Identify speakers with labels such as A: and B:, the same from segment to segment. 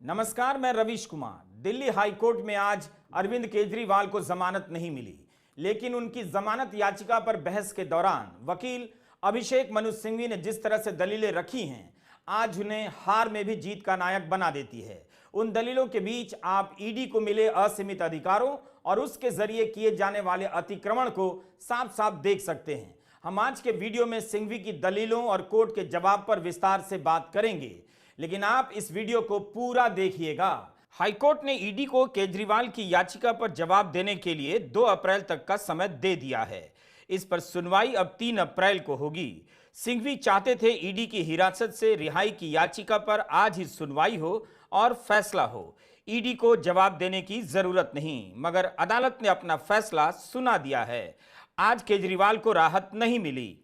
A: नमस्कार, मैं रवीश कुमार। दिल्ली हाईकोर्ट में आज अरविंद केजरीवाल को जमानत नहीं मिली, लेकिन उनकी जमानत याचिका पर बहस के दौरान वकील अभिषेक मनु सिंघवी ने जिस तरह से दलीलें रखी हैं, आज उन्हें हार में भी जीत का नायक बना देती है। उन दलीलों के बीच आप ईडी को मिले असीमित अधिकारों और उसके जरिए किए जाने वाले अतिक्रमण को साफ साफ देख सकते हैं। हम आज के वीडियो में सिंघवी की दलीलों और कोर्ट के जवाब पर विस्तार से बात करेंगे, लेकिन आप इस वीडियो को पूरा देखिएगा। हाईकोर्ट ने ईडी को केजरीवाल की याचिका पर जवाब देने के लिए 2 अप्रैल तक का समय दे दिया है। इस पर सुनवाई अब 3 अप्रैल को होगी। सिंघवी चाहते थे ईडी की हिरासत से रिहाई की याचिका पर आज ही सुनवाई हो और फैसला हो। ईडी को जवाब देने की जरूरत नहीं, मगर अदालत ने अपना फैसला सुना दिया है। आज केजरीवाल को राहत नहीं मिली।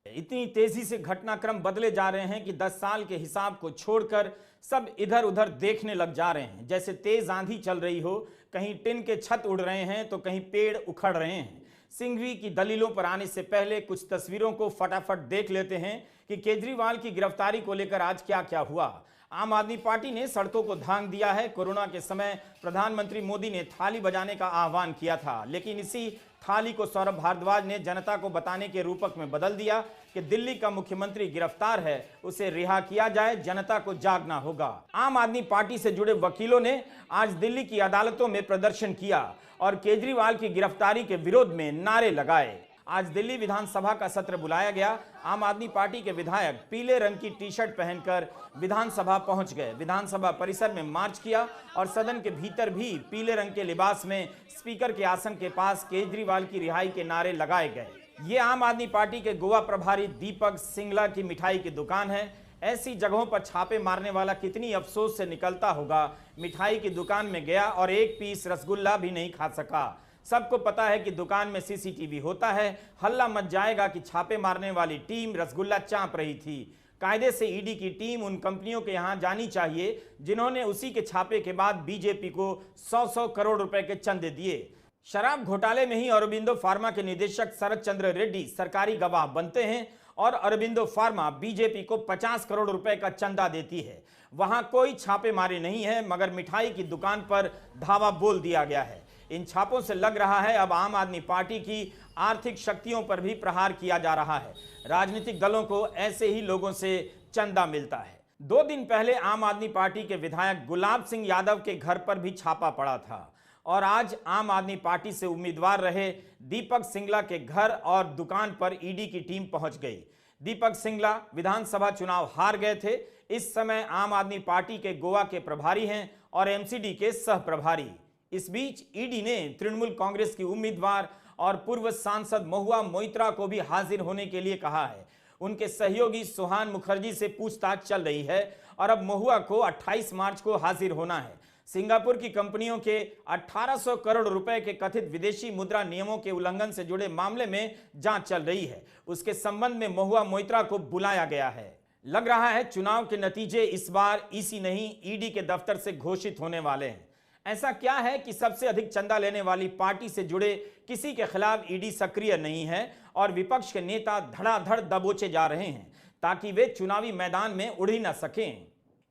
A: इतनी तेजी से घटनाक्रम बदले जा रहे हैं कि 10 साल के हिसाब को छोड़कर सब इधर उधर देखने लग जा रहे हैं। जैसे तेज आंधी चल रही हो, कहीं टिन के छत उड़ रहे हैं तो कहीं पेड़ उखड़ रहे हैं। सिंघवी की दलीलों पर आने से पहले कुछ तस्वीरों को फटाफट देख लेते हैं कि केजरीवाल की गिरफ्तारी को लेकर आज क्या क्या हुआ। आम आदमी पार्टी ने सड़कों को धांग दिया है। कोरोना के समय प्रधानमंत्री मोदी ने थाली बजाने का आह्वान किया था, लेकिन इसी थाली को सौरभ भारद्वाज ने जनता को बताने के रूपक में बदल दिया कि दिल्ली का मुख्यमंत्री गिरफ्तार है, उसे रिहा किया जाए, जनता को जागना होगा। आम आदमी पार्टी से जुड़े वकीलों ने आज दिल्ली की अदालतों में प्रदर्शन किया और केजरीवाल की गिरफ्तारी के विरोध में नारे लगाए। आज दिल्ली विधानसभा का सत्र बुलाया गया। आम आदमी पार्टी के विधायक पीले रंग की टी-शर्ट पहनकर विधानसभा पहुंच गए। विधानसभा परिसर में मार्च किया और सदन के भीतर भी पीले रंग के लिबास में स्पीकर के आसन के पास केजरीवाल की रिहाई के नारे लगाए गए। ये आम आदमी पार्टी के गोवा प्रभारी दीपक सिंगला की मिठाई की दुकान है। ऐसी जगहों पर छापे मारने वाला कितनी अफसोस से निकलता होगा। मिठाई की दुकान में गया और एक पीस रसगुल्ला भी नहीं खा सका। सबको पता है कि दुकान में सीसीटीवी होता है। हल्ला मच जाएगा कि छापे मारने वाली टीम रसगुल्ला चाप रही थी। कायदे से ईडी की टीम उन कंपनियों के यहां जानी चाहिए जिन्होंने उसी के छापे के बाद बीजेपी को 100-100 करोड़ रुपए के चंदे दिए। शराब घोटाले में ही अरबिंदो फार्मा के निदेशक शरद चंद्र रेड्डी सरकारी गवाह बनते हैं और अरबिंदो फार्मा बीजेपी को 50 करोड़ रुपए का चंदा देती है। वहां कोई छापेमारी नहीं है, मगर मिठाई की दुकान पर धावा बोल दिया गया है। इन छापों से लग रहा है अब आम आदमी पार्टी की आर्थिक शक्तियों पर भी प्रहार किया जा रहा है। राजनीतिक दलों को ऐसे ही लोगों से चंदा मिलता है। 2 दिन पहले आम आदमी पार्टी के विधायक गुलाब सिंह यादव के घर पर भी छापा पड़ा था और आज आम आदमी पार्टी से उम्मीदवार रहे दीपक सिंगला के घर और दुकान पर ईडी की टीम पहुंच गई। दीपक सिंगला विधानसभा चुनाव हार गए थे। इस समय आम आदमी पार्टी के गोवा के प्रभारी हैं और एमसीडी के सह प्रभारी। इस बीच ईडी ने तृणमूल कांग्रेस की उम्मीदवार और पूर्व सांसद महुआ मोइत्रा को भी हाजिर होने के लिए कहा है। उनके सहयोगी सोहान मुखर्जी से पूछताछ चल रही है और अब महुआ को 28 मार्च को हाजिर होना है। सिंगापुर की कंपनियों के 1800 करोड़ रुपए के कथित विदेशी मुद्रा नियमों के उल्लंघन से जुड़े मामले में जांच चल रही है। उसके संबंध में महुआ मोइत्रा को बुलाया गया है। लग रहा है चुनाव के नतीजे इस बार ईसी नहीं, ईडी के दफ्तर से घोषित होने वाले हैं। ऐसा क्या है कि सबसे अधिक चंदा लेने वाली पार्टी से जुड़े किसी के खिलाफ ईडी सक्रिय नहीं है और विपक्ष के नेता धड़ाधड़ दबोचे जा रहे हैं ताकि वे चुनावी मैदान में उड़ ही न सकें।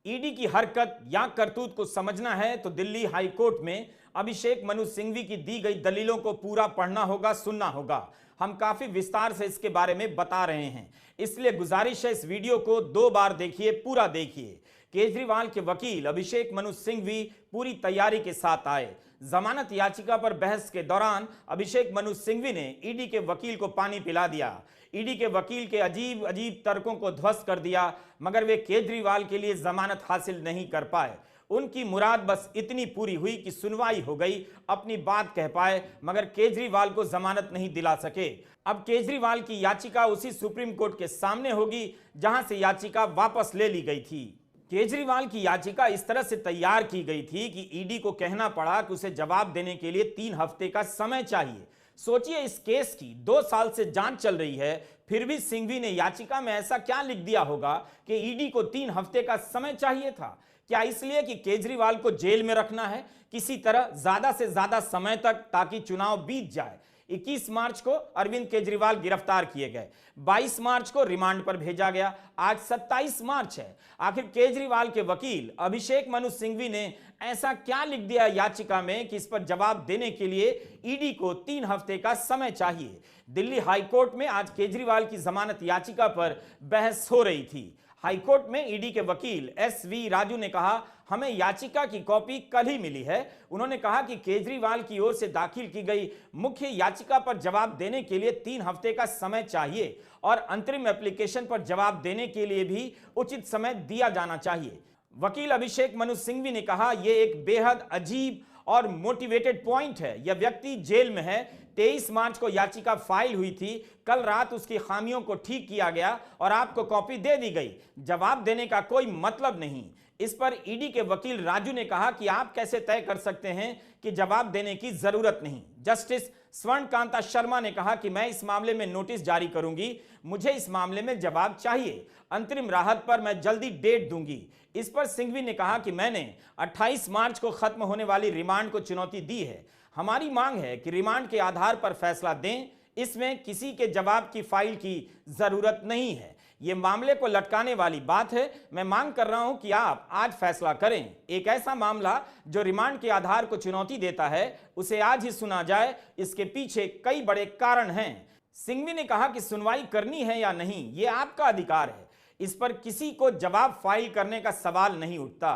A: ईडी की हरकत या करतूत को समझना है तो दिल्ली हाईकोर्ट में अभिषेक मनु सिंघवी की दी गई दलीलों को पूरा पढ़ना होगा, सुनना होगा। हम काफी विस्तार से इसके बारे में बता रहे हैं, इसलिए गुजारिश है इस वीडियो को 2 बार देखिए, पूरा देखिए। केजरीवाल के वकील अभिषेक मनु सिंघवी पूरी तैयारी के साथ आए। जमानत याचिका पर बहस के दौरान अभिषेक मनु सिंघवी ने ईडी के वकील को पानी पिला दिया। ईडी के वकील के अजीब अजीब तर्कों को ध्वस्त कर दिया, मगर वे केजरीवाल के लिए जमानत हासिल नहीं कर पाए। उनकी मुराद बस इतनी पूरी हुई कि सुनवाई हो गई, अपनी बात कह पाए, मगर केजरीवाल को जमानत नहीं दिला सके। अब केजरीवाल की याचिका उसी सुप्रीम कोर्ट के सामने होगी जहां से याचिका वापस ले ली गई थी। केजरीवाल की याचिका इस तरह से तैयार की गई थी कि ईडी को कहना पड़ा कि उसे जवाब देने के लिए 3 हफ्ते का समय चाहिए। सोचिए, इस केस की 2 साल से जांच चल रही है, फिर भी सिंघवी ने याचिका में ऐसा क्या लिख दिया होगा कि ईडी को 3 हफ्ते का समय चाहिए था। क्या इसलिए कि केजरीवाल को जेल में रखना है किसी तरह ज्यादा से ज्यादा समय तक, ताकि चुनाव बीत जाए? 21 मार्च को अरविंद केजरीवाल गिरफ्तार किए गए, 22 मार्च को रिमांड पर भेजा गया, आज 27 मार्च है। आखिर केजरीवाल के वकील अभिषेक मनु सिंघवी ने ऐसा क्या लिख दिया याचिका में कि इस पर जवाब देने के लिए ईडी को 3 हफ्ते का समय चाहिए। दिल्ली हाईकोर्ट में आज केजरीवाल की जमानत याचिका पर बहस हो रही थी। हाईकोर्ट में ईडी के वकील SV राजू ने कहा, हमें याचिका की कॉपी कल ही मिली है। उन्होंने कहा कि केजरीवाल की ओर से दाखिल की गई मुख्य याचिका पर जवाब देने के लिए 3 हफ्ते का समय चाहिए और अंतरिम एप्लीकेशन पर जवाब देने के लिए भी उचित समय दिया जाना चाहिए। वकील अभिषेक मनु सिंघवी ने कहा, यह एक बेहद अजीब और मोटिवेटेड पॉइंट है। यह व्यक्ति जेल में है। 23 मार्च को याचिका फाइल हुई थी, कल रात उसकी खामियों को ठीक किया गया और आपको कॉपी दे दी गई। जवाब देने का कोई मतलब नहीं। इस पर ईडी के वकील राजू ने कहा कि आप कैसे तय कर सकते हैं कि जवाब देने की जरूरत नहीं। जस्टिस स्वर्णकांता शर्मा ने कहा कि मैं इस मामले में नोटिस जारी करूंगी, मुझे इस मामले में जवाब चाहिए। अंतरिम राहत पर मैं जल्दी डेट दूंगी। इस पर सिंघवी ने कहा कि मैंने 28 मार्च को खत्म होने वाली रिमांड को चुनौती दी है। हमारी मांग है कि रिमांड के आधार पर फैसला दें। इसमें किसी के जवाब की फाइल की जरूरत नहीं है। यह मामले को लटकाने वाली बात है। मैं मांग कर रहा हूं कि आप आज फैसला करें। एक ऐसा मामला जो रिमांड के आधार को चुनौती देता है, उसे आज ही सुना जाए। इसके पीछे कई बड़े कारण हैं। सिंघवी ने कहा कि सुनवाई करनी है या नहीं, यह आपका अधिकार है। इस पर किसी को जवाब फाइल करने का सवाल नहीं उठता।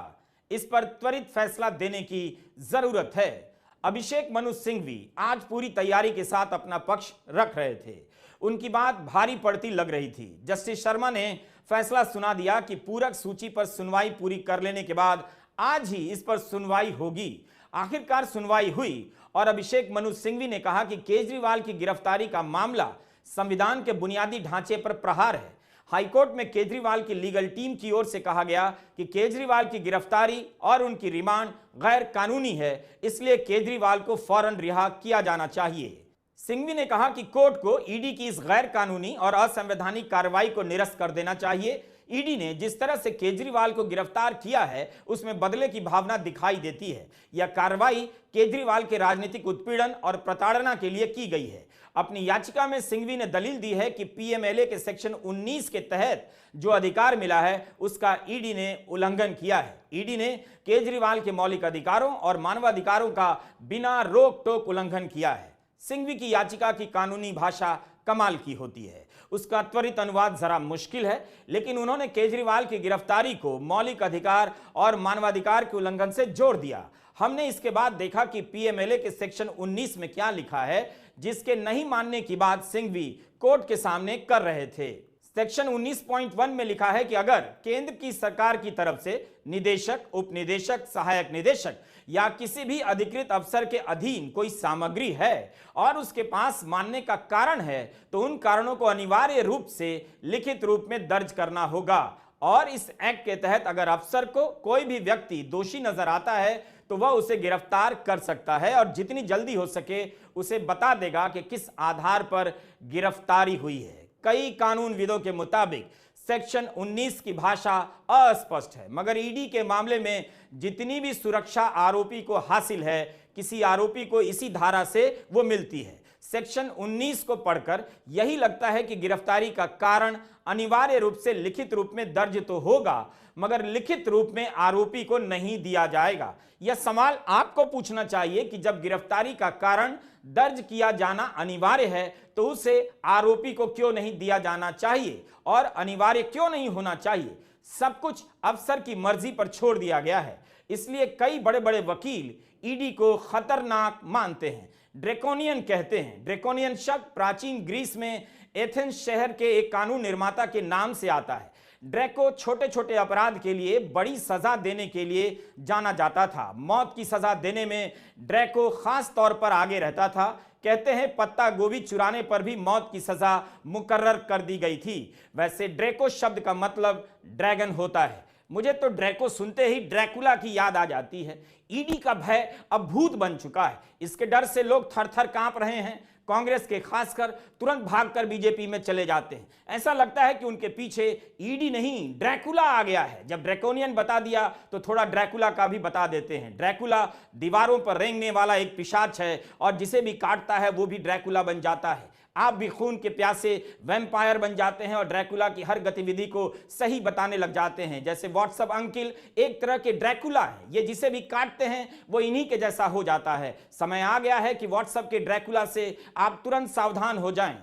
A: इस पर त्वरित फैसला देने की जरूरत है। अभिषेक मनु सिंघवी आज पूरी तैयारी के साथ अपना पक्ष रख रहे थे। उनकी बात भारी पड़ती लग रही थी। जस्टिस शर्मा ने फैसला सुना दिया कि पूरक सूची पर सुनवाई पूरी कर लेने के बाद आज ही इस पर सुनवाई होगी। आखिरकार सुनवाई हुई और अभिषेक मनु सिंघवी ने कहा कि केजरीवाल की गिरफ्तारी का मामला संविधान के बुनियादी ढांचे पर प्रहार है। हाईकोर्ट में केजरीवाल की लीगल टीम की ओर से कहा गया कि केजरीवाल की गिरफ्तारी और उनकी रिमांड गैर कानूनी है, इसलिए केजरीवाल को फौरन रिहा किया जाना चाहिए। सिंघवी ने कहा कि कोर्ट को ईडी की इस गैर कानूनी और असंवैधानिक कार्रवाई को निरस्त कर देना चाहिए। ईडी ने जिस तरह से केजरीवाल को गिरफ्तार किया है, उसमें बदले की भावना दिखाई देती है। यह कार्रवाई केजरीवाल के राजनीतिक उत्पीड़न और प्रताड़ना के लिए की गई है। अपनी याचिका में सिंघवी ने दलील दी है कि पीएमएलए के सेक्शन 19 के तहत जो अधिकार मिला है, उसका ईडी ने उल्लंघन किया है। ईडी ने केजरीवाल के मौलिक अधिकारों और मानवाधिकारों का बिना रोक टोक उल्लंघन किया है। सिंघवी की याचिका की कानूनी भाषा कमाल की होती है। उसका त्वरित अनुवाद जरा मुश्किल है, लेकिन उन्होंने केजरीवाल की गिरफ्तारी को मौलिक अधिकार और मानवाधिकार के उल्लंघन से जोड़ दिया। हमने इसके बाद देखा कि पीएमएलए के सेक्शन 19 में क्या लिखा है, जिसके नहीं मानने की बात सिंघवी कोर्ट के सामने कर रहे थे। सेक्शन 19.1 में लिखा है कि अगर केंद्र की सरकार की तरफ से निदेशक, उपनिदेशक, सहायक निदेशक या किसी भी अधिकृत अफसर के अधीन कोई सामग्री है और उसके पास मानने का कारण है, तो उन कारणों को अनिवार्य रूप से लिखित रूप में दर्ज करना होगा। और इस एक्ट के तहत अगर अफसर को कोई भी व्यक्ति दोषी नजर आता है, तो वह उसे गिरफ्तार कर सकता है और जितनी जल्दी हो सके उसे बता देगा कि किस आधार पर गिरफ्तारी हुई है। कई कानूनविदों के मुताबिक सेक्शन 19 की भाषा अस्पष्ट है, मगर ईडी के मामले में जितनी भी सुरक्षा आरोपी को हासिल है, किसी आरोपी को इसी धारा से वो मिलती है। सेक्शन 19 को पढ़कर यही लगता है कि गिरफ्तारी का कारण अनिवार्य रूप से लिखित रूप में दर्ज तो होगा, मगर लिखित रूप में आरोपी को नहीं दिया जाएगा। यह सवाल आपको पूछना चाहिए कि जब गिरफ्तारी का कारण दर्ज किया जाना अनिवार्य है, तो उसे आरोपी को क्यों नहीं दिया जाना चाहिए और अनिवार्य क्यों नहीं होना चाहिए? सब कुछ अफसर की मर्जी पर छोड़ दिया गया है। इसलिए कई बड़े बड़े वकील ईडी को खतरनाक मानते हैं, ड्रैकोनियन कहते हैं। ड्रैकोनियन शब्द प्राचीन ग्रीस में एथेंस शहर के एक कानून निर्माता के नाम से आता है। ड्रैको छोटे छोटे अपराध के लिए बड़ी सजा देने के लिए जाना जाता था। मौत की सजा देने में ड्रैको खास तौर पर आगे रहता था। कहते हैं पत्ता गोभी चुराने पर भी मौत की सजा मुकर्रर कर दी गई थी। वैसे ड्रैको शब्द का मतलब ड्रैगन होता है। मुझे तो ड्रैको सुनते ही ड्रैकुला की याद आ जाती है। ईडी का भय अब भूत बन चुका है। इसके डर से लोग थर थर कांप रहे हैं। कांग्रेस के खासकर तुरंत भागकर बीजेपी में चले जाते हैं। ऐसा लगता है कि उनके पीछे ईडी नहीं ड्रैकुला आ गया है। जब ड्रैकोनियन बता दिया तो थोड़ा ड्रैकुला का भी बता देते हैं। ड्रैकुला दीवारों पर रेंगने वाला एक पिशाच है और जिसे भी काटता है वो भी ड्रैकुला बन जाता है। आप भी खून के प्यासे वैम्पायर बन जाते हैं और ड्रैकुला की हर गतिविधि को सही बताने लग जाते हैं। जैसे व्हाट्सएप अंकिल एक तरह के ड्रैकुला है, ये जिसे भी काटते हैं वो इन्हीं के जैसा हो जाता है। समय आ गया है कि व्हाट्सएप के ड्रैकुला से आप तुरंत सावधान हो जाएं।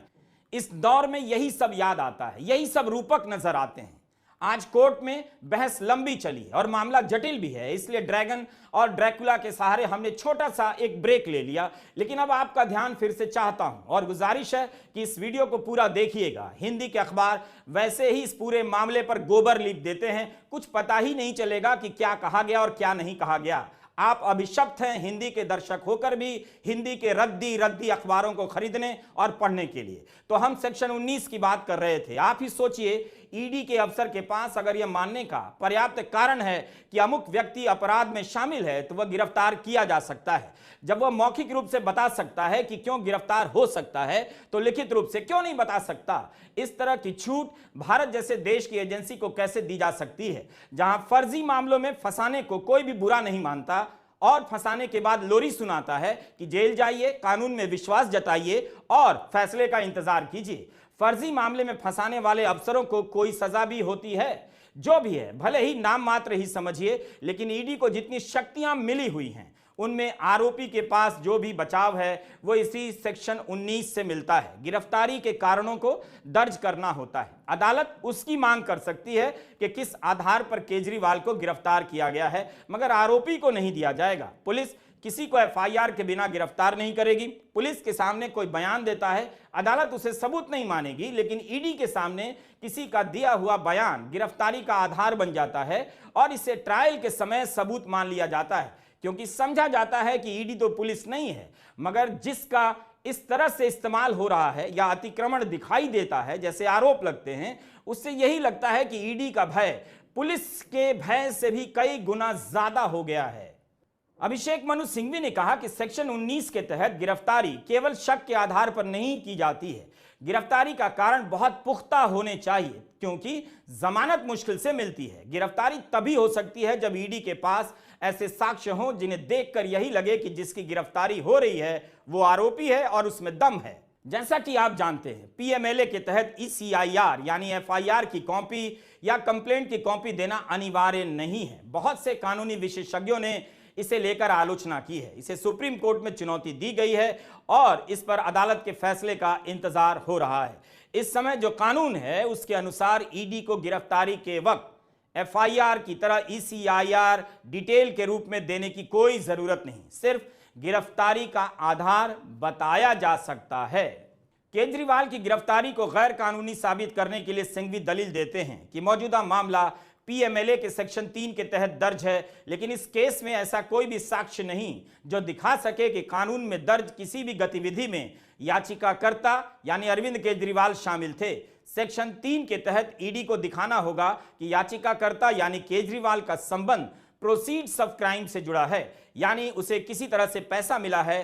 A: इस दौर में यही सब याद आता है, यही सब रूपक नजर आते हैं। आज कोर्ट में बहस लंबी चली और मामला जटिल भी है, इसलिए ड्रैगन और ड्रैकुला के सहारे हमने छोटा सा एक ब्रेक ले लिया। लेकिन अब आपका ध्यान फिर से चाहता हूं और गुजारिश है कि इस वीडियो को पूरा देखिएगा। हिंदी के अखबार वैसे ही इस पूरे मामले पर गोबर लीप देते हैं, कुछ पता ही नहीं चलेगा कि क्या कहा गया और क्या नहीं कहा गया। आप अभिशप्त हैं हिंदी के दर्शक होकर भी हिंदी के रद्दी अखबारों को खरीदने और पढ़ने के लिए। तो हम सेक्शन 19 की बात कर रहे थे। आप ही सोचिए, ईडी के अफसर के पास अगर यह मानने का पर्याप्त कारण है कि अमुक व्यक्ति अपराध में शामिल है तो वह गिरफ्तार किया जा सकता है। जब वह मौखिक रूप से बता सकता है कि क्यों गिरफ्तार हो सकता है तो लिखित रूप से क्यों नहीं बता सकता? इस तरह की छूट भारत जैसे देश की एजेंसी को कैसे दी जा सकती है, जहां फर्जी मामलों में फंसाने को कोई भी बुरा नहीं मानता और फंसाने के बाद लोरी सुनाता है कि जेल जाइए, कानून में विश्वास जताइए और फैसले का इंतजार कीजिए। फर्जी मामले में फंसाने वाले अफसरों को कोई सजा भी होती है। जो भी है, भले ही नाम मात्र ही समझिए, लेकिन ईडी को जितनी शक्तियां मिली हुई हैं उनमें आरोपी के पास जो भी बचाव है वो इसी सेक्शन 19 से मिलता है। गिरफ्तारी के कारणों को दर्ज करना होता है। अदालत उसकी मांग कर सकती है कि किस आधार पर केजरीवाल को गिरफ्तार किया गया है, मगर आरोपी को नहीं दिया जाएगा। पुलिस किसी को एफआईआर के बिना गिरफ्तार नहीं करेगी। पुलिस के सामने कोई बयान देता है, अदालत उसे सबूत नहीं मानेगी, लेकिन ईडी के सामने किसी का दिया हुआ बयान गिरफ्तारी का आधार बन जाता है और इसे ट्रायल के समय सबूत मान लिया जाता है, क्योंकि समझा जाता है कि ईडी तो पुलिस नहीं है, मगर जिसका इस तरह से इस्तेमाल हो रहा है या अतिक्रमण दिखाई देता है, जैसे आरोप लगते हैं, उससे यही लगता है कि ईडी का भय पुलिस के भय से भी कई गुना ज्यादा हो गया है। अभिषेक मनु सिंघवी ने कहा कि सेक्शन 19 के तहत गिरफ्तारी केवल शक के आधार पर नहीं की जाती है। गिरफ्तारी का कारण बहुत पुख्ता होने चाहिए, क्योंकि जमानत मुश्किल से मिलती है। गिरफ्तारी तभी हो सकती है जब ईडी के पास ऐसे साक्ष्य हों जिन्हें देखकर यही लगे कि जिसकी गिरफ्तारी हो रही है वो आरोपी है और उसमें दम है। जैसा कि आप जानते हैं, पीएमएलए के तहत ईसीआईआर यानी एफआईआर की कॉपी या कंप्लेंट की कॉपी देना अनिवार्य नहीं है। बहुत से कानूनी विशेषज्ञों ने इसे लेकर आलोचना की है। इसे सुप्रीम कोर्ट में चुनौती दी गई है और इस पर अदालत के फैसले का इंतजार हो रहा है। इस समय जो कानून है उसके अनुसार ईडी को गिरफ्तारी के वक्त एफआईआर की तरह ईसीआईआर डिटेल के रूप में देने की कोई जरूरत नहीं, सिर्फ गिरफ्तारी का आधार बताया जा सकता है। केजरीवाल की गिरफ्तारी को गैर कानूनी साबित करने के लिए सिंघवी दलील देते हैं कि मौजूदा मामला पीएमएलए के सेक्शन 3 के तहत दर्ज है, लेकिन इस केस में ऐसा कोई भी साक्ष्य नहीं जो दिखा सके कि कानून में दर्ज किसी भी गतिविधि में याचिकाकर्ता यानी अरविंद केजरीवाल शामिल थे। सेक्शन 3 के तहत ईडी को दिखाना होगा कि याचिकाकर्ता यानी केजरीवाल का संबंध प्रोसीड्स ऑफ क्राइम से जुड़ा है, यानी उसे किसी तरह से पैसा मिला है